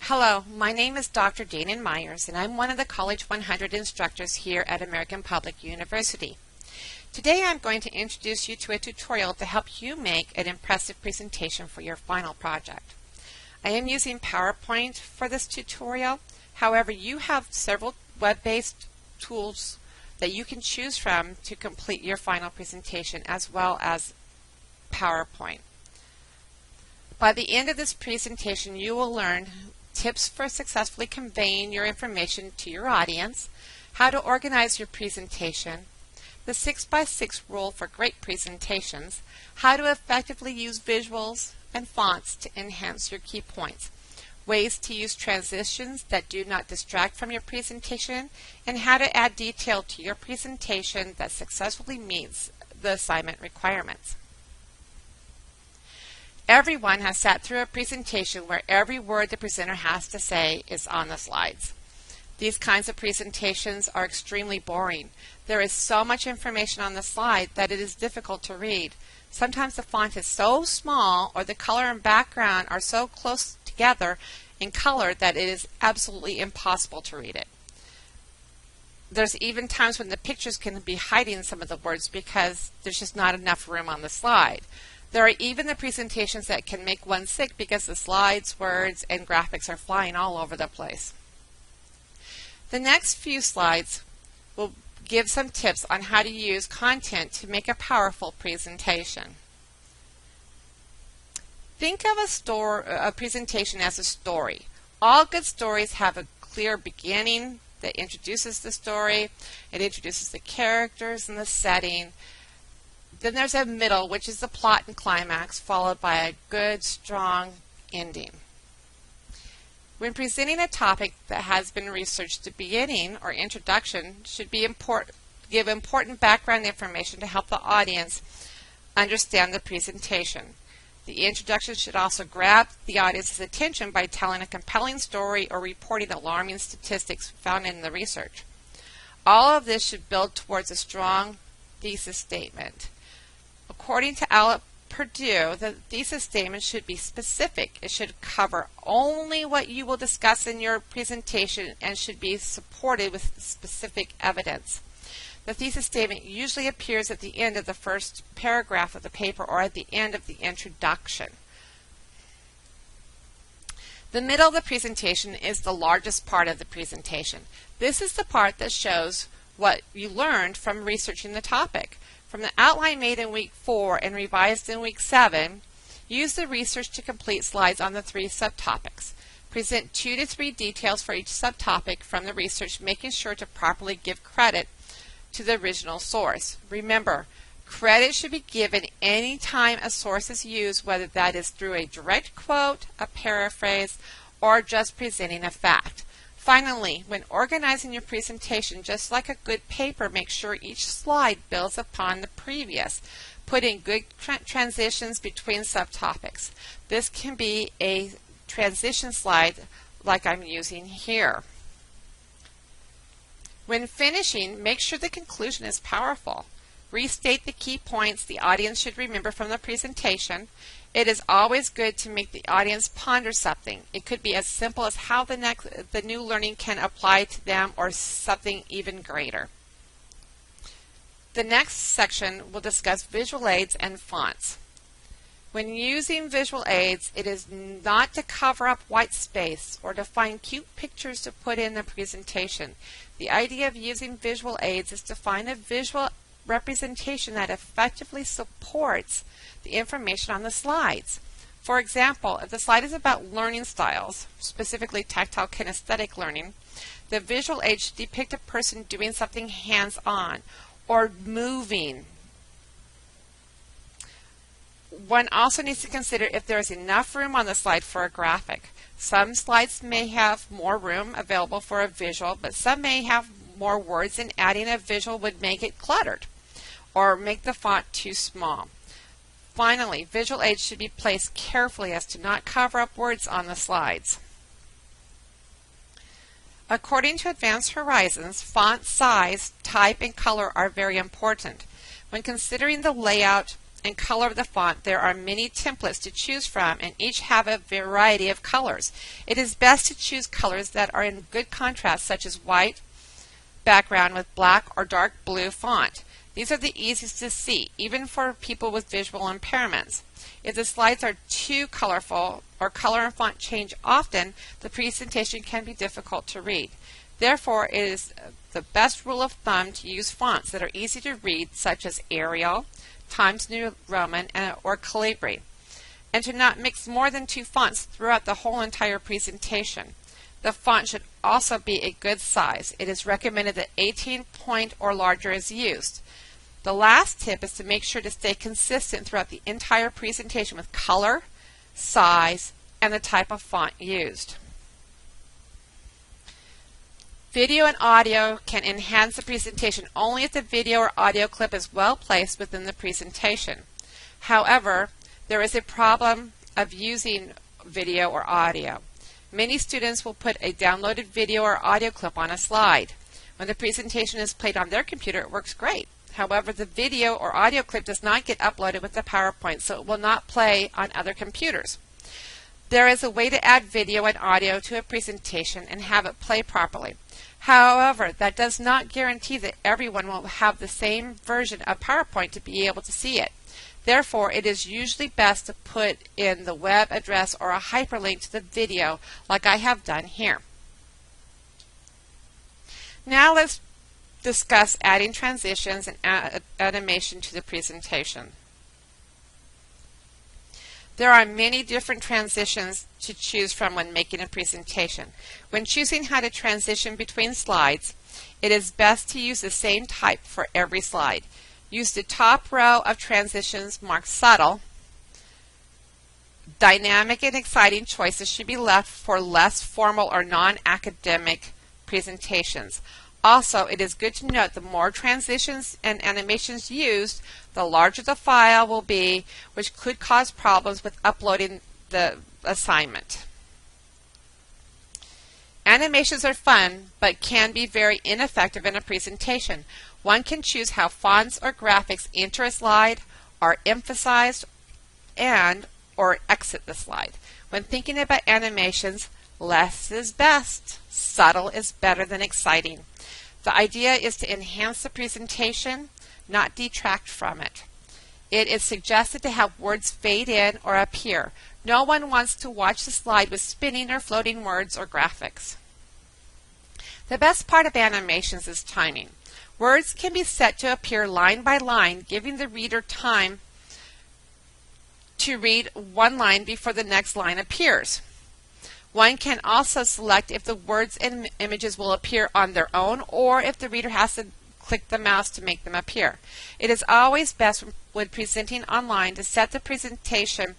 Hello, my name is Dr. Dana Myers, and I'm one of the College 100 instructors here at American Public University. Today I'm going to introduce you to a tutorial to help you make an impressive presentation for your final project. I am using PowerPoint for this tutorial. However, you have several web-based tools that you can choose from to complete your final presentation, as well as PowerPoint. By the end of this presentation, you will learn tips for successfully conveying your information to your audience, how to organize your presentation, the 6x6 rule for great presentations, how to effectively use visuals and fonts to enhance your key points, ways to use transitions that do not distract from your presentation, and how to add detail to your presentation that successfully meets the assignment requirements. Everyone has sat through a presentation where every word the presenter has to say is on the slides. These kinds of presentations are extremely boring. There is so much information on the slide that it is difficult to read. Sometimes the font is so small or the color and background are so close together in color that it is absolutely impossible to read it. There's even times when the pictures can be hiding some of the words because there's just not enough room on the slide. There are even the presentations that can make one sick because the slides, words, and graphics are flying all over the place. The next few slides will give some tips on how to use content to make a powerful presentation. Think of a presentation as a story. All good stories have a clear beginning that introduces the story. It introduces the characters and the setting. Then there's a middle, which is the plot and climax, followed by a good, strong ending. When presenting a topic that has been researched, the beginning or introduction should be give important background information to help the audience understand the presentation. The introduction should also grab the audience's attention by telling a compelling story or reporting alarming statistics found in the research. All of this should build towards a strong thesis statement. According to Purdue, the thesis statement should be specific. It should cover only what you will discuss in your presentation and should be supported with specific evidence. The thesis statement usually appears at the end of the first paragraph of the paper or at the end of the introduction. The middle of the presentation is the largest part of the presentation. This is the part that shows what you learned from researching the topic. From the outline made in week 4 and revised in week 7, use the research to complete slides on the 3 subtopics. Present 2 to 3 details for each subtopic from the research, making sure to properly give credit to the original source. Remember, credit should be given any time a source is used, whether that is through a direct quote, a paraphrase, or just presenting a fact. Finally, when organizing your presentation, just like a good paper, make sure each slide builds upon the previous. Put in good transitions between subtopics. This can be a transition slide like I'm using here. When finishing, make sure the conclusion is powerful. Restate the key points the audience should remember from the presentation. It is always good to make the audience ponder something. It could be as simple as how the new learning can apply to them or something even greater. The next section will discuss visual aids and fonts. When using visual aids, it is not to cover up white space or to find cute pictures to put in the presentation. The idea of using visual aids is to find a visual representation that effectively supports the information on the slides. For example, if the slide is about learning styles, specifically tactile kinesthetic learning, the visual aid should depict a person doing something hands-on or moving. One also needs to consider if there is enough room on the slide for a graphic. Some slides may have more room available for a visual, but some may have more words, and adding a visual would make it cluttered or make the font too small. Finally, visual aids should be placed carefully as to not cover up words on the slides. According to Advanced Horizons, font size, type, and color are very important. When considering the layout and color of the font, there are many templates to choose from, and each have a variety of colors. It is best to choose colors that are in good contrast, such as white background with black or dark blue font. These are the easiest to see, even for people with visual impairments. If the slides are too colorful or color and font change often, the presentation can be difficult to read. Therefore, it is the best rule of thumb to use fonts that are easy to read, such as Arial, Times New Roman, or Calibri, and to not mix more than 2 fonts throughout the whole entire presentation. The font should also be a good size. It is recommended that 18 point or larger is used. The last tip is to make sure to stay consistent throughout the entire presentation with color, size, and the type of font used. Video and audio can enhance the presentation only if the video or audio clip is well placed within the presentation. However, there is a problem of using video or audio. Many students will put a downloaded video or audio clip on a slide. When the presentation is played on their computer, it works great. However, the video or audio clip does not get uploaded with the PowerPoint, so it will not play on other computers. There is a way to add video and audio to a presentation and have it play properly. However, that does not guarantee that everyone will have the same version of PowerPoint to be able to see it. Therefore, it is usually best to put in the web address or a hyperlink to the video like I have done here. Now let's discuss adding transitions and animation to the presentation. There are many different transitions to choose from when making a presentation. When choosing how to transition between slides, it is best to use the same type for every slide. Use the top row of transitions marked subtle. Dynamic and exciting choices should be left for less formal or non-academic presentations. Also, it is good to note the more transitions and animations used, the larger the file will be, which could cause problems with uploading the assignment. Animations are fun, but can be very ineffective in a presentation. One can choose how fonts or graphics enter a slide, are emphasized, or exit the slide. When thinking about animations, less is best. Subtle is better than exciting. The idea is to enhance the presentation, not detract from it. It is suggested to have words fade in or appear. No one wants to watch the slide with spinning or floating words or graphics. The best part of animations is timing. Words can be set to appear line by line, giving the reader time to read one line before the next line appears. One can also select if the words and images will appear on their own or if the reader has to click the mouse to make them appear. It is always best when presenting online to set the presentation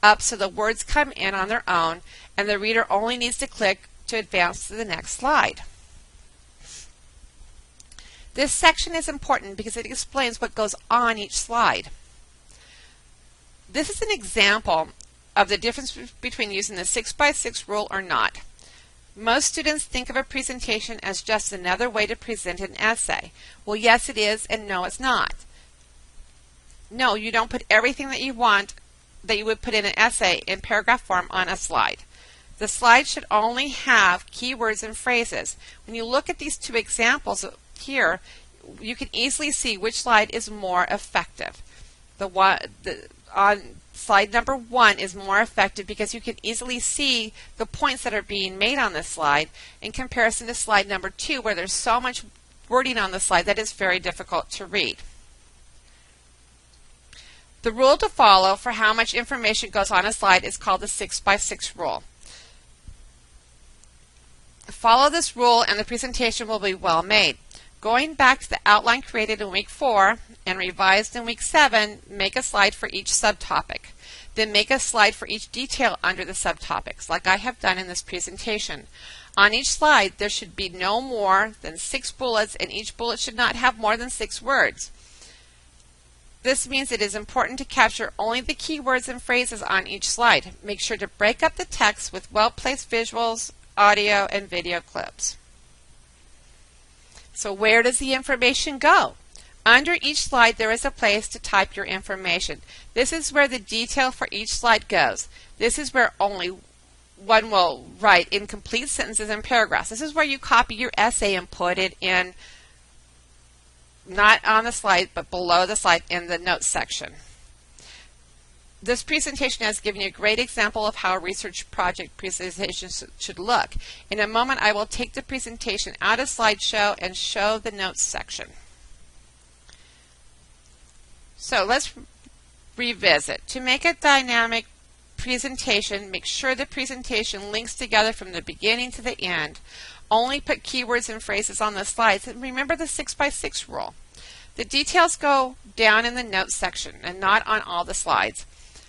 up so the words come in on their own and the reader only needs to click to advance to the next slide. This section is important because it explains what goes on each slide. This is an example of the difference between using the 6x6 rule or not. Most students think of a presentation as just another way to present an essay. Well, yes it is, and no it's not. No, you don't put everything that you want that you would put in an essay in paragraph form on a slide. The slide should only have keywords and phrases. When you look at these two examples here, you can easily see which slide is more effective. On slide number 1 is more effective because you can easily see the points that are being made on this slide in comparison to slide number 2 where there's so much wording on the slide that is very difficult to read. The rule to follow for how much information goes on a slide is called the 6x6 rule. Follow this rule and the presentation will be well made. Going back to the outline created in week 4 and revised in week 7, make a slide for each subtopic. Then make a slide for each detail under the subtopics, like I have done in this presentation. On each slide, there should be no more than 6 bullets, and each bullet should not have more than 6 words. This means it is important to capture only the key words and phrases on each slide. Make sure to break up the text with well-placed visuals, audio, and video clips. So where does the information go? Under each slide there is a place to type your information. This is where the detail for each slide goes. This is where only one will write incomplete sentences and paragraphs. This is where you copy your essay and put it in, not on the slide, but below the slide in the notes section. This presentation has given you a great example of how a research project presentation should look. In a moment, I will take the presentation out of slideshow and show the notes section. So let's revisit. To make a dynamic presentation, make sure the presentation links together from the beginning to the end. Only put keywords and phrases on the slides, and remember the 6x6 rule. The details go down in the notes section and not on all the slides.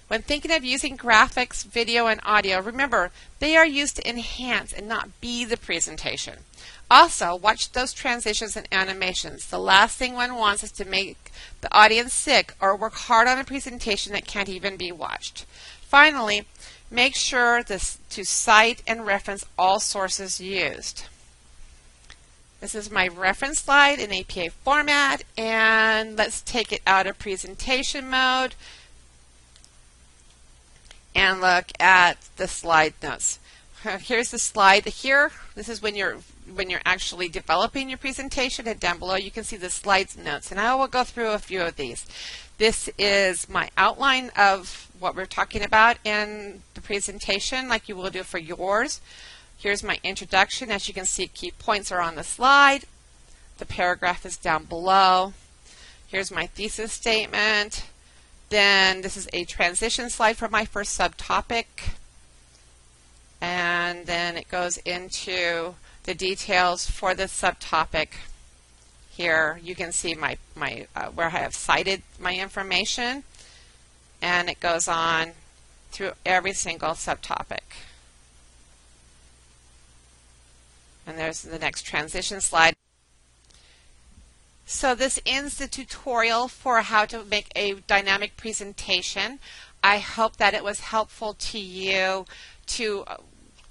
When thinking of using graphics, video, and audio, remember they are used to enhance and not be the presentation. Also, watch those transitions and animations. The last thing one wants is to make the audience sick or work hard on a presentation that can't even be watched. Finally, make sure to cite and reference all sources used. This is my reference slide in APA format, and let's take it out of presentation mode and look at the slide notes. Here's the slide here. This is when you're actually developing your presentation, and down below you can see the slides notes, and I will go through a few of these. This is my outline of what we're talking about in the presentation, like you will do for yours. Here's my introduction. As you can see, key points are on the slide. The paragraph is down below. Here's my thesis statement. Then this is a transition slide for my first subtopic. And then it goes into the details for the subtopic. Here you can see my where I have cited my information, and it goes on through every single subtopic. And there's the next transition slide. So this ends the tutorial for how to make a dynamic presentation. I hope that it was helpful to you to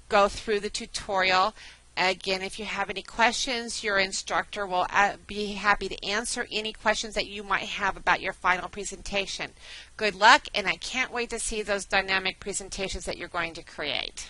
go through the tutorial. Again, if you have any questions, your instructor will be happy to answer any questions that you might have about your final presentation. Good luck, and I can't wait to see those dynamic presentations that you're going to create.